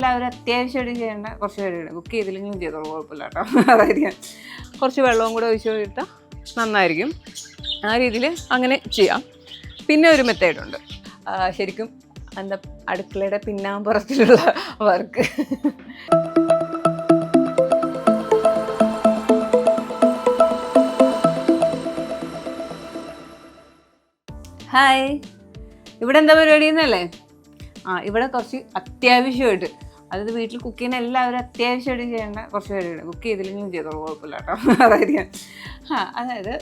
എല്ലാവരും അത്യാവശ്യമായിട്ട് ചെയ്യേണ്ട കുറച്ച് കാര്യമാണ്. കുക്ക് ചെയ്തില്ലെങ്കിലും ചെയ്തോളൂ, കുഴപ്പമില്ല കേട്ടോ. അതായിരിക്കും കുറച്ച് വെള്ളവും കൂടെ ഒഴിച്ച് കൊടുത്താൽ നന്നായിരിക്കും. ആ രീതിയിൽ അങ്ങനെ ചെയ്യാം. പിന്നെ ഒരു മെത്തേഡുണ്ട്, ശരിക്കും എന്താ അടുക്കളയുടെ പിന്നാമ്പുറത്തിലുള്ള വർക്ക്. ഹായ്, ഇവിടെ എന്താ പരിപാടി എന്നല്ലേ? ഇവിടെ കുറച്ച് അത്യാവശ്യമായിട്ട്, അതായത് വീട്ടിൽ കുക്ക് ചെയ്യുന്ന എല്ലാവരും അത്യാവശ്യമായിട്ട് ചെയ്യേണ്ട കുറച്ച് പരിപാടി. കുക്ക് ചെയ്തില്ലെങ്കിലും ചെയ്തോളൂ, കുഴപ്പമില്ല കേട്ടോ. അതായിരിക്കും അതായത്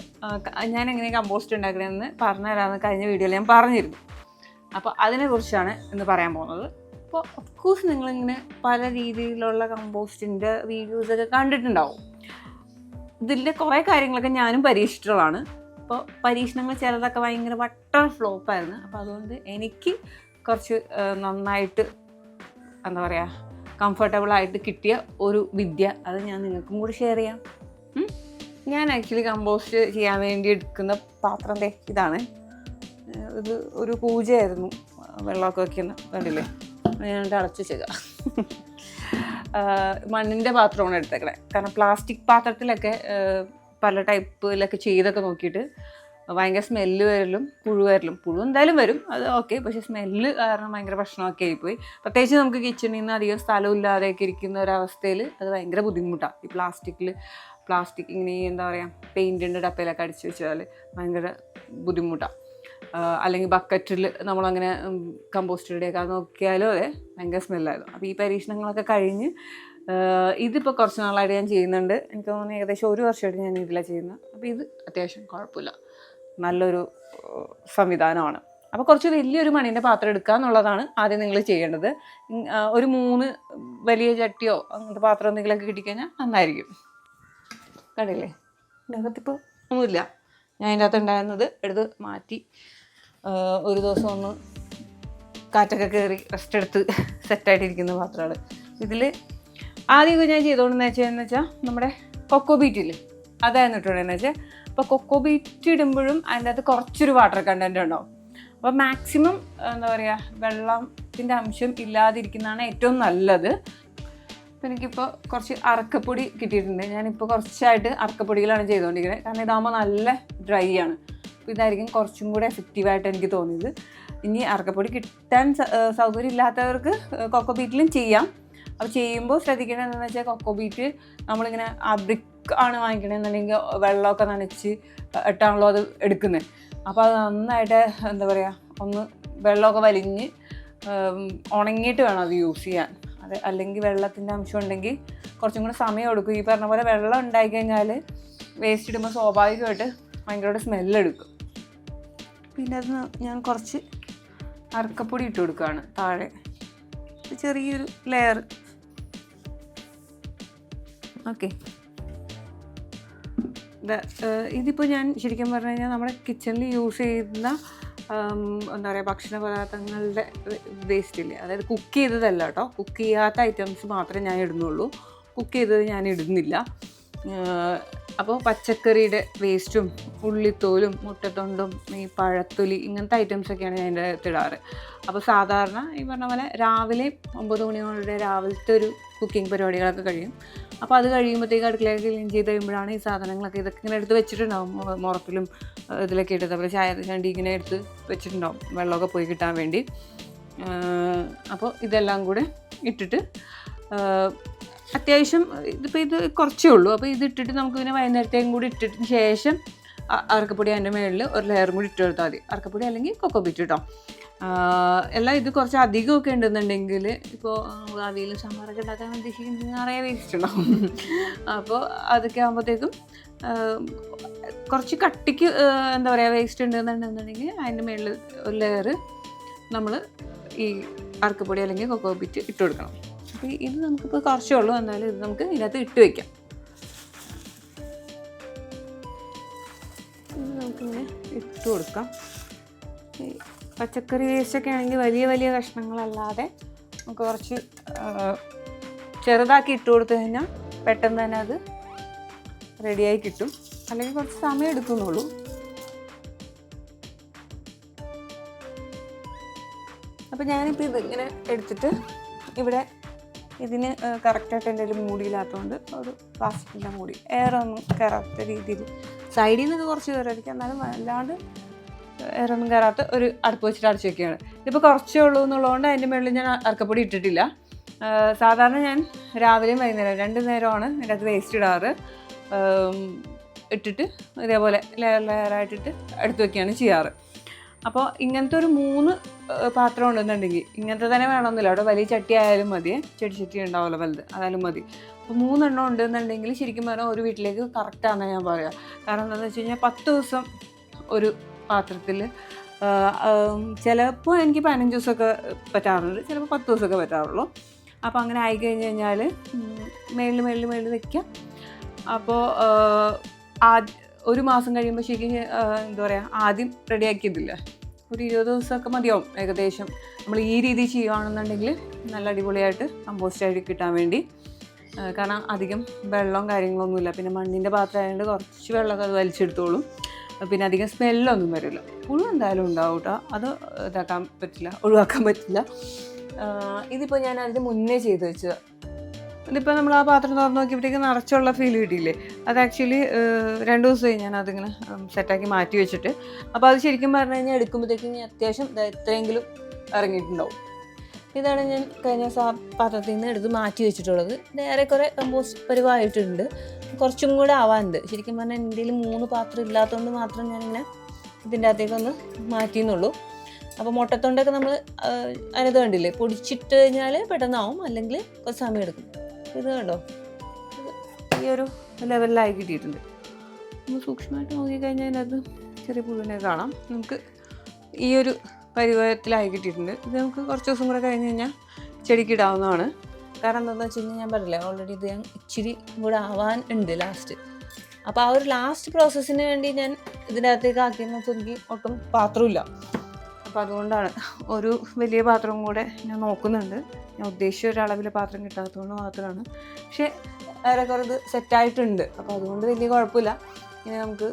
ഞാൻ എങ്ങനെ കമ്പോസ്റ്റ് ഉണ്ടാക്കണമെന്ന് പറഞ്ഞു തരാമെന്ന് കഴിഞ്ഞ വീഡിയോയിൽ ഞാൻ പറഞ്ഞിരുന്നു. അപ്പോൾ അതിനെക്കുറിച്ചാണ് ഇന്ന് പറയാൻ പോകുന്നത്. അപ്പോൾ ഒഫ്കോഴ്സ് നിങ്ങളിങ്ങനെ പല രീതിയിലുള്ള കമ്പോസ്റ്റിൻ്റെ വീഡിയോസൊക്കെ കണ്ടിട്ടുണ്ടാവും. ഇതിൻ്റെ കുറേ കാര്യങ്ങളൊക്കെ ഞാനും പരീക്ഷിച്ചിട്ടുള്ളതാണ്. അപ്പോൾ പരീക്ഷണങ്ങൾ ചിലതൊക്കെ ഭയങ്കര വട്ടർ ഫ്ലോപ്പായിരുന്നു. അപ്പോൾ അതുകൊണ്ട് എനിക്ക് കുറച്ച് നന്നായിട്ട് എന്താ പറയുക കംഫർട്ടബിളായിട്ട് കിട്ടിയ ഒരു വിദ്യ അത് ഞാൻ നിങ്ങൾക്കും കൂടി ഷെയർ ചെയ്യാം. ഞാൻ ആക്ച്വലി കമ്പോസ്റ്റ് ചെയ്യാൻ വേണ്ടി എടുക്കുന്ന പാത്രം ഇതാണ്. ഇത് ഒരു പൂജയായിരുന്നു, വെള്ളമൊക്കെ വയ്ക്കുന്ന കണ്ടില്ലേ, ഞാൻ അടച്ചു വെച്ചേക്കാം. മണ്ണിൻ്റെ പാത്രമാണ് എടുത്തേക്കണേ. കാരണം പ്ലാസ്റ്റിക് പാത്രത്തിലൊക്കെ പല ടൈപ്പിലൊക്കെ ചെയ്തൊക്കെ നോക്കിയിട്ട് ഭയങ്കര സ്മെല്ല് വരലും പുഴു എന്തായാലും വരും, അത് ഓക്കെ. പക്ഷേ സ്മെല്ല് കാരണം ഭയങ്കര പ്രശ്നമൊക്കെ ആയിപ്പോയി. പ്രത്യേകിച്ച് നമുക്ക് കിച്ചണിൽ നിന്ന് അധികം സ്ഥലം ഇല്ലാതെയൊക്കെ ഇരിക്കുന്ന ഒരവസ്ഥയിൽ അത് ഭയങ്കര ബുദ്ധിമുട്ടാണ്. ഈ പ്ലാസ്റ്റിക് ഇങ്ങനെ എന്താ പറയുക പെയിൻറ്റിൻ്റെ ഡപ്പയിലൊക്കെ അടിച്ച് വെച്ചാൽ ഭയങ്കര ബുദ്ധിമുട്ടാണ്. അല്ലെങ്കിൽ ബക്കറ്റിൽ നമ്മളങ്ങനെ കമ്പോസ്റ്റ് റെഡിയാക്കാൻ നോക്കിയാലും അതെ ഭയങ്കര സ്മെല്ലായിരുന്നു. അപ്പോൾ ഈ പരീക്ഷണങ്ങളൊക്കെ കഴിഞ്ഞ് ഇതിപ്പോൾ കുറച്ച് നാളായിട്ട് ഞാൻ ചെയ്യുന്നുണ്ട്. എനിക്ക് തോന്നുന്നു ഏകദേശം 1 വർഷമായിട്ട് ഞാൻ ഇതിലാണ് ചെയ്യുന്നത്. അപ്പോൾ ഇത് അത്യാവശ്യം കുഴപ്പമില്ല, നല്ലൊരു സംവിധാനമാണ്. അപ്പോൾ കുറച്ച് വലിയൊരു മണ്ണിൻ്റെ പാത്രം എടുക്കുക എന്നുള്ളതാണ് ആദ്യം നിങ്ങൾ ചെയ്യേണ്ടത്. ഒരു 3 വലിയ ചട്ടിയോ അങ്ങനത്തെ പാത്രം എന്തെങ്കിലുമൊക്കെ കിട്ടിക്കഴിഞ്ഞാൽ നന്നായിരിക്കും. കണ്ടില്ലേ, ഇതിനകത്തിപ്പോൾ ഒന്നുമില്ല. ഞാൻ അതിൻ്റെ അകത്ത് ഉണ്ടായിരുന്നത് എടുത്ത് മാറ്റി ഒരു ദിവസം ഒന്ന് കാറ്റൊക്കെ കയറി റെസ്റ്റ് എടുത്ത് സെറ്റായിട്ടിരിക്കുന്ന പാത്രമാണ്. ഇതിൽ ആദ്യമൊക്കെ ഞാൻ ചെയ്തുകൊണ്ടെന്ന് വെച്ചാൽ നമ്മുടെ കൊക്കോ ബീറ്റില്ലേ അതായിരുന്നു ഇട്ടുകൊണ്ടെന്ന് വെച്ചാൽ. അപ്പോൾ കൊക്കോ ബീറ്റ് ഇടുമ്പോഴും അതിൻ്റെ അകത്ത് കുറച്ചൊരു വാട്ടർ കണ്ടൻറ്റ് ഉണ്ടാവും. അപ്പോൾ മാക്സിമം എന്താ പറയുക വെള്ളത്തിൻ്റെ അംശം ഇല്ലാതിരിക്കുന്നതാണ് ഏറ്റവും നല്ലത്. അപ്പോൾ എനിക്കിപ്പോൾ കുറച്ച് അറക്കപ്പൊടി കിട്ടിയിട്ടുണ്ട്. ഞാനിപ്പോൾ കുറച്ചായിട്ട് അറക്കപ്പൊടികളാണ് ചെയ്തുകൊണ്ടിരിക്കുന്നത്. കാരണം ഇതാകുമ്പോൾ നല്ല ഡ്രൈ ആണ്. അപ്പോൾ ഇതായിരിക്കും കുറച്ചും കൂടെ എഫക്റ്റീവായിട്ട് എനിക്ക് തോന്നിയത്. ഇനി അറക്കപ്പൊടി കിട്ടാൻ സൗകര്യം ഇല്ലാത്തവർക്ക് കൊക്കോ ബീറ്റിലും ചെയ്യാം. അപ്പോൾ ചെയ്യുമ്പോൾ ശ്രദ്ധിക്കേണ്ടത് എന്താണെന്ന് വെച്ചാൽ കൊക്കോ ബീറ്റ് നമ്മളിങ്ങനെ ആ ബ്രിക്ക് ആണ് വാങ്ങിക്കണമെന്നുണ്ടെങ്കിൽ വെള്ളമൊക്കെ നനച്ച് ഇട്ടാണല്ലോ അത് എടുക്കുന്നത്. അപ്പോൾ അത് നന്നായിട്ട് എന്താ പറയുക ഒന്ന് വെള്ളമൊക്കെ വലിഞ്ഞ് ഉണങ്ങിയിട്ട് വേണം അത് യൂസ് ചെയ്യാൻ. അത് അല്ലെങ്കിൽ വെള്ളത്തിൻ്റെ അംശം ഉണ്ടെങ്കിൽ കുറച്ചും കൂടെ സമയം എടുക്കും. ഈ പറഞ്ഞ പോലെ വെള്ളം ഉണ്ടായിക്കഴിഞ്ഞാൽ വേസ്റ്റ് ഇടുമ്പോൾ സ്വാഭാവികമായിട്ട് ഭയങ്കരമായിട്ട് സ്മെല്ലെടുക്കും. പിന്നെ അത് ഞാൻ കുറച്ച് അറക്കപ്പൊടി ഇട്ട് കൊടുക്കുകയാണ് താഴെ, ചെറിയൊരു ലെയർ. ഓക്കെ, ഇതിപ്പോൾ ഞാൻ ശരിക്കും പറഞ്ഞു കഴിഞ്ഞാൽ നമ്മുടെ കിച്ചണിൽ യൂസ് ചെയ്യുന്ന എന്താ പറയുക ഭക്ഷണ പദാർത്ഥങ്ങളുടെ വേസ്റ്റ് ഇല്ലേ, അതായത് കുക്ക് ചെയ്തതല്ല കേട്ടോ, കുക്ക് ചെയ്യാത്ത ഐറ്റംസ് മാത്രമേ ഞാൻ ഇടുന്നുള്ളൂ. കുക്ക് ചെയ്തത് ഞാൻ ഇടുന്നില്ല. അപ്പോൾ പച്ചക്കറിയുടെ വേസ്റ്റും ഉള്ളിത്തോലും മുട്ടത്തൊണ്ടും ഈ പഴത്തൊലി ഇങ്ങനത്തെ ഐറ്റംസൊക്കെയാണ് ഞാൻ എൻ്റെ ഇടാറ്. അപ്പോൾ സാധാരണ ഈ പറഞ്ഞ പോലെ രാവിലെ 9 മണിയോടെ രാവിലത്തെ ഒരു കുക്കിംഗ് പരിപാടികളൊക്കെ കഴിയും. അപ്പോൾ അത് കഴിയുമ്പോഴത്തേക്ക് അടുക്കളയൊക്കെ ക്ലീൻ ചെയ്ത് കഴിയുമ്പോഴാണ് ഈ സാധനങ്ങളൊക്കെ ഇതൊക്കെ ഇങ്ങനെ എടുത്ത് വെച്ചിട്ടുണ്ടാവും. മുറത്തിലും ഇതിലൊക്കെ ഇട്ട് അതുപോലെ ചായ ചണ്ടി ഇങ്ങനെ എടുത്ത് വെച്ചിട്ടുണ്ടാവും വെള്ളമൊക്കെ പോയി കിട്ടാൻ വേണ്ടി. അപ്പോൾ ഇതെല്ലാം കൂടെ ഇട്ടിട്ട് അത്യാവശ്യം ഇതിപ്പോൾ ഇത് കുറച്ചേ ഉള്ളൂ. അപ്പോൾ ഇതിട്ടിട്ട് നമുക്ക് പിന്നെ വൈകുന്നേരത്തേക്കും കൂടി ഇട്ടിട്ടതിന് ശേഷം അറക്കപ്പൊടി അതിൻ്റെ മുകളിൽ ഒരു ലെയറും കൂടി ഇട്ട് കൊടുത്താൽ മതി. അറക്കപ്പൊടി അല്ലെങ്കിൽ കൊക്കോ ബീറ്റ് കേട്ടോ. എല്ലാം ഇത് കുറച്ച് അധികമൊക്കെ ഉണ്ടെന്നുണ്ടെങ്കിൽ ഇപ്പോൾ അവിയലും സാമ്പാറൊക്കെ ഉണ്ടാക്കാൻ ഉദ്ദേശിക്കുന്നത് നിറയെ വേസ്റ്റ് ഉണ്ടാവും. അപ്പോൾ അതൊക്കെ ആകുമ്പോഴത്തേക്കും കുറച്ച് കട്ടിക്ക് എന്താ പറയുക വേസ്റ്റ് ഉണ്ടെന്നുണ്ടെന്നുണ്ടെങ്കിൽ അതിൻ്റെ മുകളിൽ ഒരു ലെയർ നമ്മൾ ഈ അറക്കപ്പൊടി അല്ലെങ്കിൽ കൊക്കോ ബീറ്റ് ഇട്ട് കൊടുക്കണം. അപ്പോൾ ഇത് നമുക്കിപ്പോൾ കുറച്ചേ ഉള്ളൂ, എന്നാലും ഇത് നമുക്ക് ഇതിനകത്ത് ഇട്ട് വയ്ക്കാം. ഇത് നമുക്കിങ്ങനെ ഇട്ട് കൊടുക്കാം. പച്ചക്കറി വേസ്റ്റൊക്കെ ആണെങ്കിൽ വലിയ വലിയ കഷ്ണങ്ങളല്ലാതെ നമുക്ക് കുറച്ച് ചെറുതാക്കി ഇട്ട് കൊടുത്തു കഴിഞ്ഞാൽ പെട്ടെന്ന് തന്നെ അത് റെഡിയായി കിട്ടും. അല്ലെങ്കിൽ കുറച്ച് സമയം എടുക്കുന്നുള്ളൂ. അപ്പോൾ ഞാനിപ്പോൾ ഇതിങ്ങനെ എടുത്തിട്ട് ഇവിടെ ഇതിന് കറക്റ്റായിട്ട് എൻ്റെ ഒരു മൂടിയില്ലാത്തതുകൊണ്ട് ഒരു പ്ലാസ്റ്റിക്കിൻ്റെ മൂടി എയറൊന്നും കയറാത്ത രീതിയിൽ സൈഡിൽ നിന്ന് ഇത് കുറച്ച് കയറായിരിക്കും, എന്നാലും അല്ലാണ്ട് എയറൊന്നും കയറാത്ത ഒരു അടുപ്പ് വെച്ചിട്ട് അടച്ച് വയ്ക്കുകയാണ്. ഇതിപ്പോൾ കുറച്ചേ ഉള്ളൂ എന്നുള്ളതുകൊണ്ട് അതിൻ്റെ മുകളിൽ ഞാൻ അറക്കപ്പൊടി ഇട്ടിട്ടില്ല. സാധാരണ ഞാൻ രാവിലെയും വൈകുന്നേരം 2 നേരമാണ് അതിൻ്റെ അകത്ത് വേസ്റ്റ് ഇടാറ്. ഇട്ടിട്ട് ഇതേപോലെ ലെയറായിട്ടിട്ട് എടുത്ത് വയ്ക്കുകയാണ് ചെയ്യാറ്. അപ്പോൾ ഇങ്ങനത്തെ ഒരു 3 പാത്രം ഉണ്ടെന്നുണ്ടെങ്കിൽ ഇങ്ങനത്തെ തന്നെ വേണമെന്നില്ല, അവിടെ വലിയ ചട്ടി ആയാലും മതി, ചെടി ഉണ്ടാവുമല്ലോ വലുത്, അതായാലും മതി. അപ്പോൾ 3 എണ്ണം ഉണ്ടെന്നുണ്ടെങ്കിൽ ശരിക്കും പറഞ്ഞാൽ ഒരു വീട്ടിലേക്ക് കറക്റ്റാണെന്ന് ഞാൻ പറയാം. കാരണം എന്താണെന്ന് വെച്ച് കഴിഞ്ഞാൽ 10 ദിവസം ഒരു പാത്രത്തിൽ, ചിലപ്പോൾ എനിക്ക് 15 ദിവസമൊക്കെ പറ്റാറുണ്ട്, ചിലപ്പോൾ 10 ദിവസമൊക്കെ പറ്റാറുള്ളൂ. അപ്പോൾ അങ്ങനെ ആയിക്കഴിഞ്ഞ് കഴിഞ്ഞാൽ മേളിൽ വയ്ക്കാം. അപ്പോൾ ഒരു മാസം കഴിയുമ്പോൾ ശരിക്കും എന്താ പറയുക, ആദ്യം റെഡിയാക്കിയതില്ല, ഒരു 20 ദിവസമൊക്കെ മതിയാവും ഏകദേശം. നമ്മൾ ഈ രീതി ചെയ്യുകയാണെന്നുണ്ടെങ്കിൽ നല്ല അടിപൊളിയായിട്ട് കമ്പോസ്റ്റായിട്ട് കിട്ടാൻ വേണ്ടി. കാരണം അധികം വെള്ളവും കാര്യങ്ങളൊന്നുമില്ല, പിന്നെ മണ്ണിൻ്റെ പാത്രം ആയതുകൊണ്ട് കുറച്ച് വെള്ളമൊക്കെ അത് വലിച്ചെടുത്തോളും, പിന്നെ അധികം സ്മെല്ലൊന്നും വരില്ല. പുഴു എന്തായാലും ഉണ്ടാവും കേട്ടോ, അത് ഒഴിവാക്കാൻ പറ്റില്ല. ഇതിപ്പോൾ ഞാൻ അതിന് മുന്നേ ചെയ്ത് വെച്ചത്. ഇതിപ്പോൾ നമ്മൾ ആ പാത്രം തുറന്ന് നോക്കിയപ്പോഴത്തേക്ക് നിറച്ചുള്ള ഫീൽ കിട്ടിയില്ലേ, അത് ആക്ച്വലി 2 ദിവസമായി ഞാൻ അതിങ്ങനെ സെറ്റാക്കി മാറ്റി വെച്ചിട്ട്. അപ്പോൾ അത് ശരിക്കും പറഞ്ഞു കഴിഞ്ഞാൽ എടുക്കുമ്പോഴത്തേക്കും അത്യാവശ്യം എത്രയെങ്കിലും ഇറങ്ങിയിട്ടുണ്ടാവും. ഇതാണ് ഞാൻ കഴിഞ്ഞ പാത്രത്തിൽ നിന്ന് എടുത്ത് മാറ്റി വെച്ചിട്ടുള്ളത്. ഏറെക്കുറെ കമ്പോസ്റ്റ് പരിവായിട്ടുണ്ട്, കുറച്ചും കൂടെ ആവാനുണ്ട്. ശരിക്കും പറഞ്ഞാൽ എൻ്റെ കയ്യിൽ 3 പാത്രം ഇല്ലാത്തതുകൊണ്ട് മാത്രം ഞാനിങ്ങനെ ഇതിൻ്റെ അകത്തേക്കൊന്ന് മാറ്റിയെന്നുള്ളൂ. അപ്പോൾ മുട്ടത്തൊണ്ടൊക്കെ നമ്മൾ അതിനകത്ത് കണ്ടില്ലേ, പൊടിച്ചിട്ട് കഴിഞ്ഞാൽ പെട്ടെന്നാവും, അല്ലെങ്കിൽ കുറച്ച് സമയം എടുക്കും. ഇത് കണ്ടോ, ഈ ഒരു ലെവലിലായി കിട്ടിയിട്ടുണ്ട്. നമ്മൾ സൂക്ഷ്മമായിട്ട് നോക്കിക്കഴിഞ്ഞാൽ അതിനകത്ത് ചെറിയ പുഴുവിനെ കാണാം. നമുക്ക് ഈ ഒരു പരിവത്തിലായി കിട്ടിയിട്ടുണ്ട്. ഇത് നമുക്ക് കുറച്ച് ദിവസം കൂടെ കഴിഞ്ഞ് കഴിഞ്ഞാൽ ചെടിക്ക് ഇടാവുന്നതാണ്. കാരണം എന്താണെന്ന് വെച്ച് കഴിഞ്ഞാൽ ഞാൻ പറഞ്ഞില്ലേ, ഓൾറെഡി ഇത് ഞാൻ ഇച്ചിരി കൂടെ ആവാൻ ഉണ്ട് ലാസ്റ്റ്. അപ്പോൾ ആ ഒരു ലാസ്റ്റ് പ്രോസസ്സിന് വേണ്ടി ഞാൻ ഇതിൻ്റെ അകത്തേക്ക് ആക്കിയെന്ന് എനിക്ക് ഒട്ടും പാത്രമില്ല. അപ്പോൾ അതുകൊണ്ടാണ് ഒരു വലിയ പാത്രം കൂടെ ഞാൻ നോക്കുന്നുണ്ട്. ഞാൻ ഉദ്ദേശിച്ച ഒരളവിൽ പാത്രം കിട്ടാത്തതുകൊണ്ട് മാത്രമാണ്. പക്ഷേ ഏറെക്കുറെ ഇത് സെറ്റായിട്ടുണ്ട്. അപ്പോൾ അതുകൊണ്ട് വലിയ കുഴപ്പമില്ല. ഇനി നമുക്ക്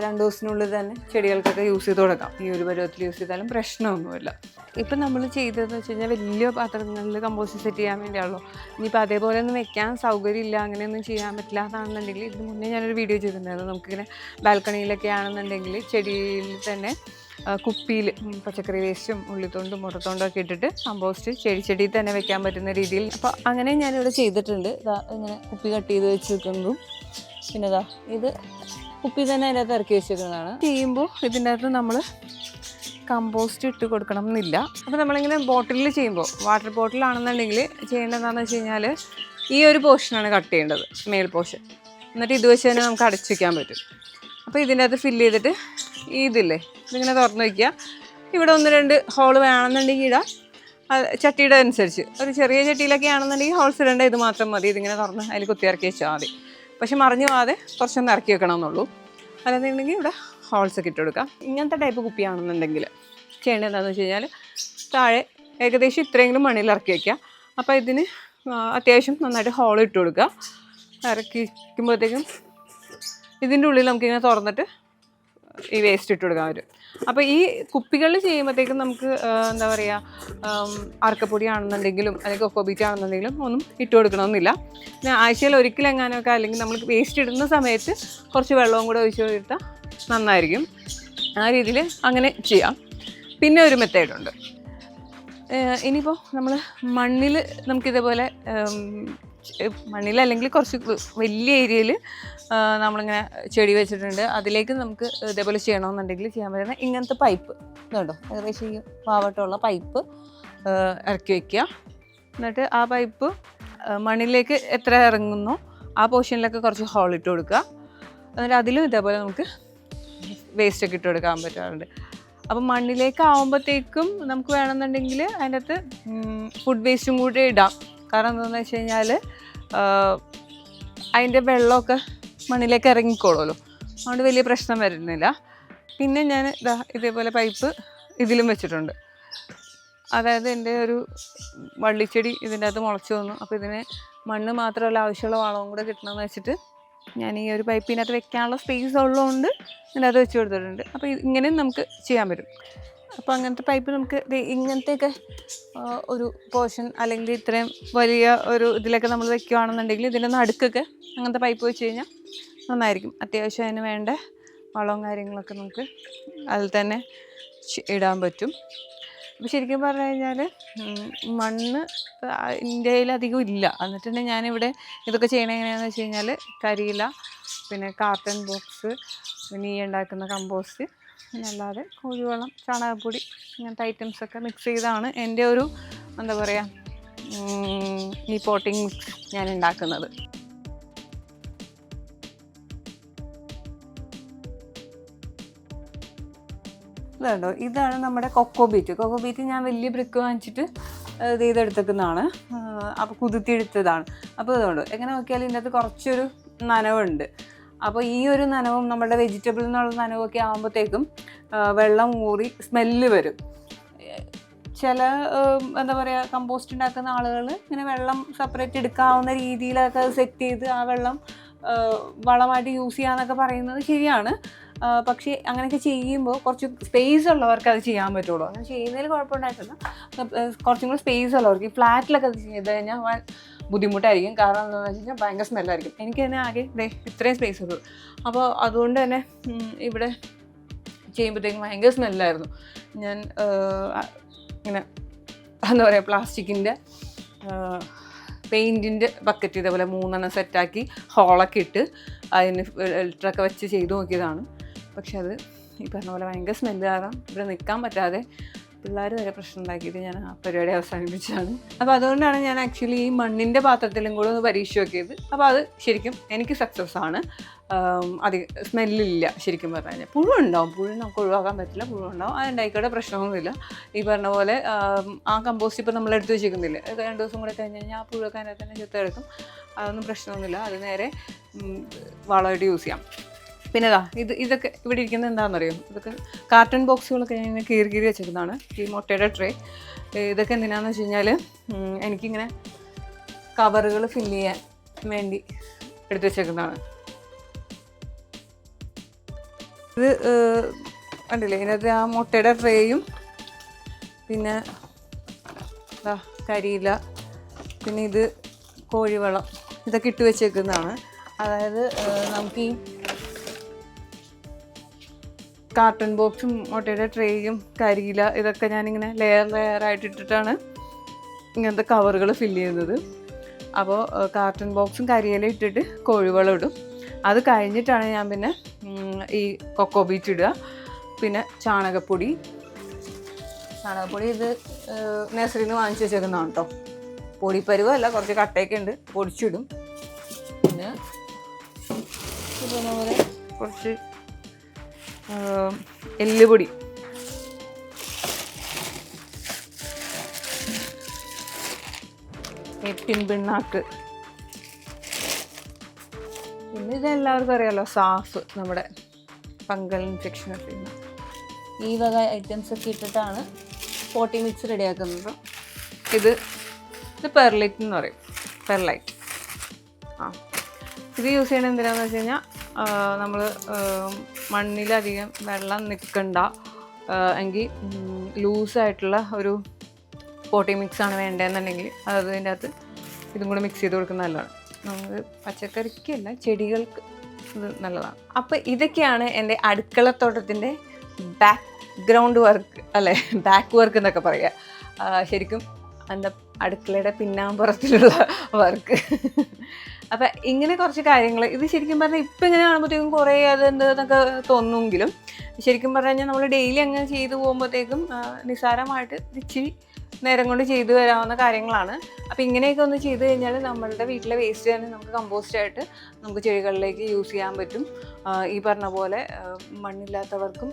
2 ദിവസത്തിനുള്ളിൽ തന്നെ ചെടികൾക്കൊക്കെ യൂസ് ചെയ്ത് കൊടുക്കാം. ഈ ഒരു പരുവത്തിൽ യൂസ് ചെയ്താലും പ്രശ്നമൊന്നുമില്ല. ഇപ്പം നമ്മൾ ചെയ്തതെന്ന് വെച്ച് കഴിഞ്ഞാൽ വലിയ പാത്രങ്ങളിൽ കമ്പോസ്റ്റ് സെറ്റ് ചെയ്യാൻ വേണ്ടിയാണല്ലോ. ഇനിയിപ്പോൾ അതേപോലെ ഒന്നും വെക്കാൻ സൗകര്യമില്ല, അങ്ങനെയൊന്നും ചെയ്യാൻ പറ്റില്ല എന്നാണെന്നുണ്ടെങ്കിൽ, ഇതിന് മുന്നേ ഞാനൊരു വീഡിയോ ചെയ്തിട്ടുണ്ടായിരുന്നു. നമുക്കിങ്ങനെ ബാൽക്കണിയിലൊക്കെ ആണെന്നുണ്ടെങ്കിൽ ചെടിയിൽ തന്നെ കുപ്പിയിൽ പച്ചക്കറി വേസ്റ്റും ഉള്ളിത്തൊണ്ടും മുട്ടത്തൊണ്ടൊക്കെ ഇട്ടിട്ട് കമ്പോസ്റ്റ് ചെടിയിൽ തന്നെ വെക്കാൻ പറ്റുന്ന രീതിയിൽ. അപ്പോൾ അങ്ങനെ ഞാനിവിടെ ചെയ്തിട്ടുണ്ട്. ഇതാ ഇങ്ങനെ കുപ്പി കട്ട് ചെയ്ത് വെച്ചിരിക്കുന്നതും, പിന്നെ ഇതാ ഇത് കുപ്പി തന്നെ അതിനകത്ത് ഇറക്കി വെച്ചിരിക്കുന്നതാണ്. ചെയ്യുമ്പോൾ ഇതിൻ്റെ അകത്ത് നമ്മൾ കമ്പോസ്റ്റ് ഇട്ട് കൊടുക്കണം എന്നില്ല. അപ്പോൾ നമ്മളിങ്ങനെ ബോട്ടിലിൽ ചെയ്യുമ്പോൾ, വാട്ടർ ബോട്ടിലാണെന്നുണ്ടെങ്കിൽ ചെയ്യേണ്ടതെന്ന് വെച്ച് കഴിഞ്ഞാൽ ഈ ഒരു പോർഷനാണ് കട്ട് ചെയ്യേണ്ടത്, മേൽ പോർഷൻ. എന്നിട്ട് ഇത് വെച്ച് തന്നെ നമുക്ക് അടച്ചു വയ്ക്കാൻ പറ്റും. അപ്പോൾ ഇതിൻ്റെ അകത്ത് ഫില്ല് ചെയ്തിട്ട് ഇതില്ലേ, ഇതിങ്ങനെ തുറന്ന് വയ്ക്കുക. ഇവിടെ 1-2 ഹോള് വേണമെന്നുണ്ടെങ്കിൽ ഇടാം, ചട്ടിയുടെ അനുസരിച്ച്. ഒരു ചെറിയ ചട്ടിയിലൊക്കെ ആണെന്നുണ്ടെങ്കിൽ ഹോൾസ് ഇടേണ്ട ഇത് മാത്രം മതി. ഇതിങ്ങനെ തുറന്ന് അതിൽ കുത്തി ഇറക്കി വെച്ചാൽ മതി. പക്ഷെ മറിഞ്ഞു പോകാതെ കുറച്ചൊന്ന് ഇറക്കി വെക്കണമെന്നുള്ളൂ. അല്ലാന്നുണ്ടെങ്കിൽ ഇവിടെ ഹോൾസൊക്കെ ഇട്ട് കൊടുക്കാം. ഇങ്ങനത്തെ ടൈപ്പ് കുപ്പിയാണെന്നുണ്ടെങ്കിൽ ചെയ്യേണ്ടത് എന്താണെന്ന് വെച്ച് കഴിഞ്ഞാൽ, താഴെ ഏകദേശം ഇത്രയെങ്കിലും മണ്ണിൽ ഇറക്കി വയ്ക്കുക. അപ്പോൾ ഇതിന് അത്യാവശ്യം നന്നായിട്ട് ഹോൾ ഇട്ട് കൊടുക്കുക. ഇറക്കി വയ്ക്കുമ്പോഴത്തേക്കും ഇതിൻ്റെ ഉള്ളിൽ നമുക്കിങ്ങനെ തുറന്നിട്ട് ഈ വേസ്റ്റ് ഇട്ട് കൊടുക്കാൻ പറ്റും. അപ്പോൾ ഈ കുപ്പികളിൽ ചെയ്യുമ്പോഴത്തേക്കും നമുക്ക് എന്താ പറയുക, അറക്കപ്പൊടി ആണെന്നുണ്ടെങ്കിലും അല്ലെങ്കിൽ കൊക്കോബീറ്റ് ആണെന്നുണ്ടെങ്കിലും ഒന്നും ഇട്ട് കൊടുക്കണമെന്നില്ല. പിന്നെ ആഴ്ചയിൽ ഒരിക്കലെങ്ങാനൊക്കെ, അല്ലെങ്കിൽ നമ്മൾ വേസ്റ്റ് ഇടുന്ന സമയത്ത് കുറച്ച് വെള്ളവും കൂടെ ഒഴിച്ച് കൊടുത്താൽ നന്നായിരിക്കും. ആ രീതിയിൽ അങ്ങനെ ചെയ്യാം. പിന്നെ ഒരു മെത്തേഡുണ്ട്. ഇനിയിപ്പോൾ നമ്മൾ മണ്ണിൽ നമുക്കിതേപോലെ മണ്ണിലല്ലെങ്കിൽ കുറച്ച് വലിയ ഏരിയയിൽ നമ്മളിങ്ങനെ ചെടി വെച്ചിട്ടുണ്ട്. അതിലേക്ക് നമുക്ക് ഇതേപോലെ ചെയ്യണമെന്നുണ്ടെങ്കിൽ ചെയ്യാൻ പറ്റുന്ന ഇങ്ങനത്തെ പൈപ്പ് ഇതുണ്ടോ, ഏകദേശം ഈ പാവട്ടമുള്ള പൈപ്പ് ഇറക്കി വയ്ക്കുക. എന്നിട്ട് ആ പൈപ്പ് മണ്ണിലേക്ക് എത്ര ഇറങ്ങുന്നോ ആ പോർഷനിലൊക്കെ കുറച്ച് ഹോൾ ഇട്ട് കൊടുക്കുക. എന്നിട്ട് അതിലും ഇതേപോലെ നമുക്ക് വേസ്റ്റൊക്കെ ഇട്ട് കൊടുക്കാൻ പറ്റാറുണ്ട്. അപ്പം മണ്ണിലേക്ക് ആവുമ്പോഴത്തേക്കും നമുക്ക് വേണമെന്നുണ്ടെങ്കിൽ അതിൻ്റെ അകത്ത് ഫുഡ് വേസ്റ്റും കൂടി ഇടാം. കാരണം എന്താണെന്ന് വെച്ച് കഴിഞ്ഞാൽ അതിൻ്റെ വെള്ളമൊക്കെ മണ്ണിലേക്ക് ഇറങ്ങിക്കോളുമല്ലോ, അതുകൊണ്ട് വലിയ പ്രശ്നം വരുന്നില്ല. പിന്നെ ഞാൻ ഇതേപോലെ പൈപ്പ് ഇതിലും വെച്ചിട്ടുണ്ട്. അതായത് എൻ്റെ ഒരു വള്ളിച്ചെടി ഇതിൻ്റെ അകത്ത് മുളച്ച് വന്നു. അപ്പോൾ ഇതിന് മണ്ണ് മാത്രമല്ല ആവശ്യമുള്ള വളവും കൂടെ കിട്ടണമെന്ന് വെച്ചിട്ട് ഞാൻ ഈ ഒരു പൈപ്പിനകത്ത് വെക്കാനുള്ള സ്പേസ് ഉള്ളതുകൊണ്ട് ഇതിൻ്റെ അകത്ത് വെച്ച് കൊടുത്തിട്ടുണ്ട്. അപ്പോൾ ഇങ്ങനെയും നമുക്ക് ചെയ്യാൻ പറ്റും. അപ്പോൾ അങ്ങനത്തെ പൈപ്പ് നമുക്ക് ഇങ്ങനത്തെയൊക്കെ ഒരു പോർഷൻ അല്ലെങ്കിൽ ഇത്രയും വലിയ ഒരു ഇതിലൊക്കെ നമ്മൾ വെക്കുകയാണെന്നുണ്ടെങ്കിൽ ഇതിൻ്റെ നടുക്കൊക്കെ അങ്ങനത്തെ പൈപ്പ് വെച്ച് കഴിഞ്ഞാൽ നന്നായിരിക്കും. അത്യാവശ്യം അതിന് വേണ്ട വളവും കാര്യങ്ങളൊക്കെ നമുക്ക് അതിൽ തന്നെ ഇടാൻ പറ്റും. അപ്പോൾ ശരിക്കും പറഞ്ഞു കഴിഞ്ഞാൽ മണ്ണ് ഇന്ത്യയിൽ അധികം ഇല്ല. എന്നിട്ട് ഞാനിവിടെ ഇതൊക്കെ ചെയ്യണത് എങ്ങനെയാണെന്ന് വെച്ച് കഴിഞ്ഞാൽ കരിയില, പിന്നെ കാർട്ടൺ ബോക്സ്, പിന്നെ ഈ ഉണ്ടാക്കുന്ന കമ്പോസ്റ്റ്, പിന്നെ അല്ലാതെ കോഴിവളം, ചാണകപ്പൊടി, ഇങ്ങനത്തെ ഐറ്റംസൊക്കെ മിക്സ് ചെയ്താണ് എൻ്റെ ഒരു എന്താ പറയുക ഈ പോട്ടിങ് മിക്സ് ഞാൻ ഉണ്ടാക്കുന്നത്. ഇതുണ്ടോ, ഇതാണ് നമ്മുടെ കൊക്കോ ബീറ്റ് ഞാൻ വലിയ ബ്രിക്ക് വാങ്ങിച്ചിട്ട് ഇത് ചെയ്തെടുത്തേക്കുന്നതാണ്. അപ്പോൾ കുതിർത്തിയെടുത്തതാണ്. അപ്പോൾ ഇതുകൊണ്ട് എങ്ങനെ നോക്കിയാലും ഇതിൻ്റെ അകത്ത് കുറച്ചൊരു നനവുണ്ട്. അപ്പോൾ ഈ ഒരു നനവും നമ്മുടെ വെജിറ്റബിൾ എന്നുള്ള നനവൊക്കെ ആകുമ്പോഴത്തേക്കും വെള്ളം ഊറി സ്മെല്ല് വരും. ചില എന്താ പറയുക കമ്പോസ്റ്റ് ഉണ്ടാക്കുന്ന ആളുകൾ ഇങ്ങനെ വെള്ളം സെപ്പറേറ്റ് എടുക്കാവുന്ന രീതിയിലൊക്കെ സെറ്റ് ചെയ്ത് ആ വെള്ളം വളമായിട്ട് യൂസ് ചെയ്യാന്നൊക്കെ പറയുന്നത് ശരിയാണ്. പക്ഷേ അങ്ങനെയൊക്കെ ചെയ്യുമ്പോൾ കുറച്ച് സ്പേസ് ഉള്ളവർക്ക് അത് ചെയ്യാൻ പറ്റുള്ളൂ. അങ്ങനെ ചെയ്യുന്നതിൽ കുഴപ്പമുണ്ടായിട്ടില്ല. കുറച്ചും കൂടി സ്പേസ് ഉള്ളവർക്ക് ഈ ഫ്ലാറ്റിലൊക്കെ അത് ചെയ്ത് കഴിഞ്ഞാൽ ബുദ്ധിമുട്ടായിരിക്കും. കാരണം എന്താണെന്ന് വെച്ച് കഴിഞ്ഞാൽ ഭയങ്കര സ്മെല്ലായിരിക്കും. എനിക്ക് തന്നെ ആകെ ഇത്രയും സ്പേസ് ഉള്ളൂ. അപ്പോൾ അതുകൊണ്ട് തന്നെ ഇവിടെ ചെയ്യുമ്പോഴത്തേക്കും ഭയങ്കര സ്മെല്ലായിരുന്നു. ഞാൻ ഇങ്ങനെ എന്താ പറയുക പ്ലാസ്റ്റിക്കിൻ്റെ പെയിൻറ്റിൻ്റെ ബക്കറ്റ് ഇതേപോലെ 3 സെറ്റാക്കി ഹോളൊക്കെ ഇട്ട് അതിന് ഫിൽറ്ററൊക്കെ വെച്ച് ചെയ്ത് നോക്കിയതാണ്. പക്ഷെ അത് ഈ പറഞ്ഞ പോലെ ഭയങ്കര സ്മെല്ല് കാരണം ഇവിടെ നിൽക്കാൻ പറ്റാതെ പിള്ളേർ വരെ പ്രശ്നം ഉണ്ടാക്കിയിട്ട് ഞാൻ ആ പരിപാടി അവസാനിപ്പിച്ചതാണ്. അപ്പോൾ അതുകൊണ്ടാണ് ഞാൻ ആക്ച്വലി ഈ മണ്ണിൻ്റെ പാത്രത്തിലും കൂടെ ഒന്ന് പരീക്ഷ നോക്കിയത്. അപ്പോൾ അത് ശരിക്കും എനിക്ക് സക്സസ് ആണ്. അധികം സ്മെല്ലില്ല. ശരിക്കും പറഞ്ഞു കഴിഞ്ഞാൽ പുഴു ഉണ്ടാവും, പുഴു നമുക്ക് ഒഴിവാക്കാൻ പറ്റില്ല, പുഴു ഉണ്ടാവും. അതുണ്ടായിക്കോട്ടെ, പ്രശ്നമൊന്നുമില്ല. ഈ പറഞ്ഞ പോലെ ആ കമ്പോസ്റ്റ് ഇപ്പോൾ നമ്മൾ എടുത്ത് വെച്ചിരിക്കുന്നില്ല, 2 ദിവസം കൂടെ കഴിഞ്ഞ് കഴിഞ്ഞാൽ ആ പുഴുവൊക്കെ അതിനകത്ത് തന്നെ ചെത്തെടുക്കും. അതൊന്നും പ്രശ്നമൊന്നുമില്ല. അത് നേരെ വളമായിട്ട് യൂസ് ചെയ്യാം. പിന്നെ ഇതൊക്കെ ഇവിടെ ഇരിക്കുന്നത് എന്താണെന്നറിയോ, ഇതൊക്കെ കാർട്ടൺ ബോക്സുകളൊക്കെ ഞാൻ ഇങ്ങനെ കീറി വെച്ചിരുന്നതാണ്. ഈ മുട്ടയുടെ ട്രേ ഇതൊക്കെ എന്തിനാണെന്ന് വെച്ച് കഴിഞ്ഞാൽ എനിക്കിങ്ങനെ കവറുകൾ ഫില്ല് ചെയ്യാൻ വേണ്ടി എടുത്ത് വെച്ചേക്കുന്നതാണ്. ഇത് കണ്ടില്ലേ, ഇതിനകത്ത് ആ മുട്ടയുടെ ട്രേയും പിന്നെ കരിയില, പിന്നെ ഇത് കോഴിവളം, ഇതൊക്കെ ഇട്ട് വെച്ചേക്കുന്നതാണ്. അതായത് നമുക്ക് ഈ കാർട്ടൺ ബോക്സും മുട്ടയുടെ ട്രേയും കരിയില ഇതൊക്കെ ഞാനിങ്ങനെ ലെയറായിട്ട് ഇട്ടിട്ടാണ് ഇങ്ങനത്തെ കവറുകൾ ഫില്ല് ചെയ്യുന്നത്. അപ്പോൾ കാർട്ടൺ ബോക്സും കരിയില ഇട്ടിട്ട് കോഴിവളം ഇടും. അത് കഴിഞ്ഞിട്ടാണ് ഞാൻ പിന്നെ ഈ കൊക്കോ ബീറ്റ് ഇടുക. പിന്നെ ചാണകപ്പൊടി ഇത് നഴ്സറിയിൽ നിന്ന് വാങ്ങിച്ച് വെച്ചേക്കുന്നതാണ് കേട്ടോ. പൊടിപ്പരുവല്ല, കുറച്ച് കട്ടയൊക്കെ ഉണ്ട്, പൊടിച്ചിടും. പിന്നെ ഇതുപോലെ കുറച്ച് എല്ലുപൊടി, പിണ്ണാക്ക്, പിന്നെ ഇതെല്ലാവർക്കും അറിയാമല്ലോ സാഫ്, നമ്മുടെ ഫംഗൽ ഇൻഫെക്ഷനൊക്കെ ഉണ്ട്. ഈ വക ഐറ്റംസൊക്കെ ഇട്ടിട്ടാണ് പോട്ടി മിക്സ് റെഡിയാക്കുന്നത്. ഇത് പെർലൈറ്റ് എന്ന് പറയും, പെർലൈറ്റ്. ഇത് യൂസ് ചെയ്യണത് എന്തിനാണെന്ന് വെച്ച് കഴിഞ്ഞാൽ നമ്മൾ മണ്ണിലധികം വെള്ളം നിൽക്കണ്ട എങ്കിൽ ലൂസായിട്ടുള്ള ഒരു പോട്ടി മിക്സാണ് വേണ്ടതെന്നുണ്ടെങ്കിൽ അതിൻ്റെ അകത്ത് ഇതും കൂടെ മിക്സ് ചെയ്ത് കൊടുക്കുന്നത് നല്ലതാണ്. നമുക്ക് പച്ചക്കറിക്കല്ല, ചെടികൾക്ക് ഇത് നല്ലതാണ്. അപ്പോൾ ഇതൊക്കെയാണ് എൻ്റെ അടുക്കളത്തോട്ടത്തിൻ്റെ ബാക്ക്ഗ്രൗണ്ട് വർക്ക്, അല്ലേ, ബാക്ക് വർക്ക് എന്നൊക്കെ പറയുക. ശരിക്കും എൻ്റെ അടുക്കളയുടെ പിന്നാമ്പുറത്തിലുള്ള വർക്ക്. അപ്പം ഇങ്ങനെ കുറച്ച് കാര്യങ്ങൾ, ഇത് ശരിക്കും പറഞ്ഞാൽ ഇപ്പം ഇങ്ങനെ കാണുമ്പോഴത്തേക്കും കുറേ അതെന്തെന്നൊക്കെ തോന്നുമെങ്കിലും ശരിക്കും പറഞ്ഞു കഴിഞ്ഞാൽ നമ്മൾ ഡെയിലി അങ്ങനെ ചെയ്തു പോകുമ്പോഴത്തേക്കും നിസ്സാരമായിട്ട് ഇച്ചിരി നേരം കൊണ്ട് ചെയ്തു വരാവുന്ന കാര്യങ്ങളാണ്. അപ്പോൾ ഇങ്ങനെയൊക്കെ ഒന്ന് ചെയ്ത് കഴിഞ്ഞാൽ നമ്മളുടെ വീട്ടിലെ വേസ്റ്റ് തന്നെ നമുക്ക് കമ്പോസ്റ്റായിട്ട് നമുക്ക് ചെടികളിലേക്ക് യൂസ് ചെയ്യാൻ പറ്റും. ഈ പറഞ്ഞ പോലെ മണ്ണില്ലാത്തവർക്കും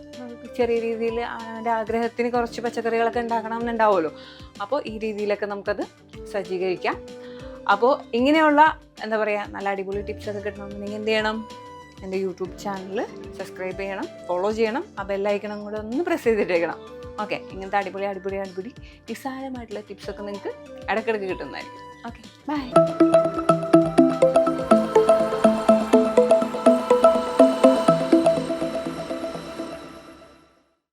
ചെറിയ രീതിയിൽ അവൻ്റെ ആഗ്രഹത്തിന് കുറച്ച് പച്ചക്കറികളൊക്കെ ഉണ്ടാക്കണം എന്നുണ്ടാവുമല്ലോ. അപ്പോൾ ഈ രീതിയിലൊക്കെ നമുക്കത് സജ്ജീകരിക്കാം. അപ്പോൾ ഇങ്ങനെയുള്ള എന്താ പറയുക നല്ല അടിപൊളി ടിപ്സൊക്കെ കിട്ടണമെന്നുണ്ടെങ്കിൽ എന്ത് ചെയ്യണം, എൻ്റെ യൂട്യൂബ് ചാനൽ സബ്സ്ക്രൈബ് ചെയ്യണം, ഫോളോ ചെയ്യണം, ആ ബെല്ലൈക്കണം കൂടെ ഒന്ന് പ്രസ് ചെയ്തിട്ടേക്കണം. ഓക്കെ, ഇങ്ങനത്തെ അടിപൊളി നിസ്സാരമായിട്ടുള്ള ടിപ്സൊക്കെ നിങ്ങൾക്ക് ഇടയ്ക്കിടയ്ക്ക് കിട്ടുന്നതായിരിക്കും. Okay, by.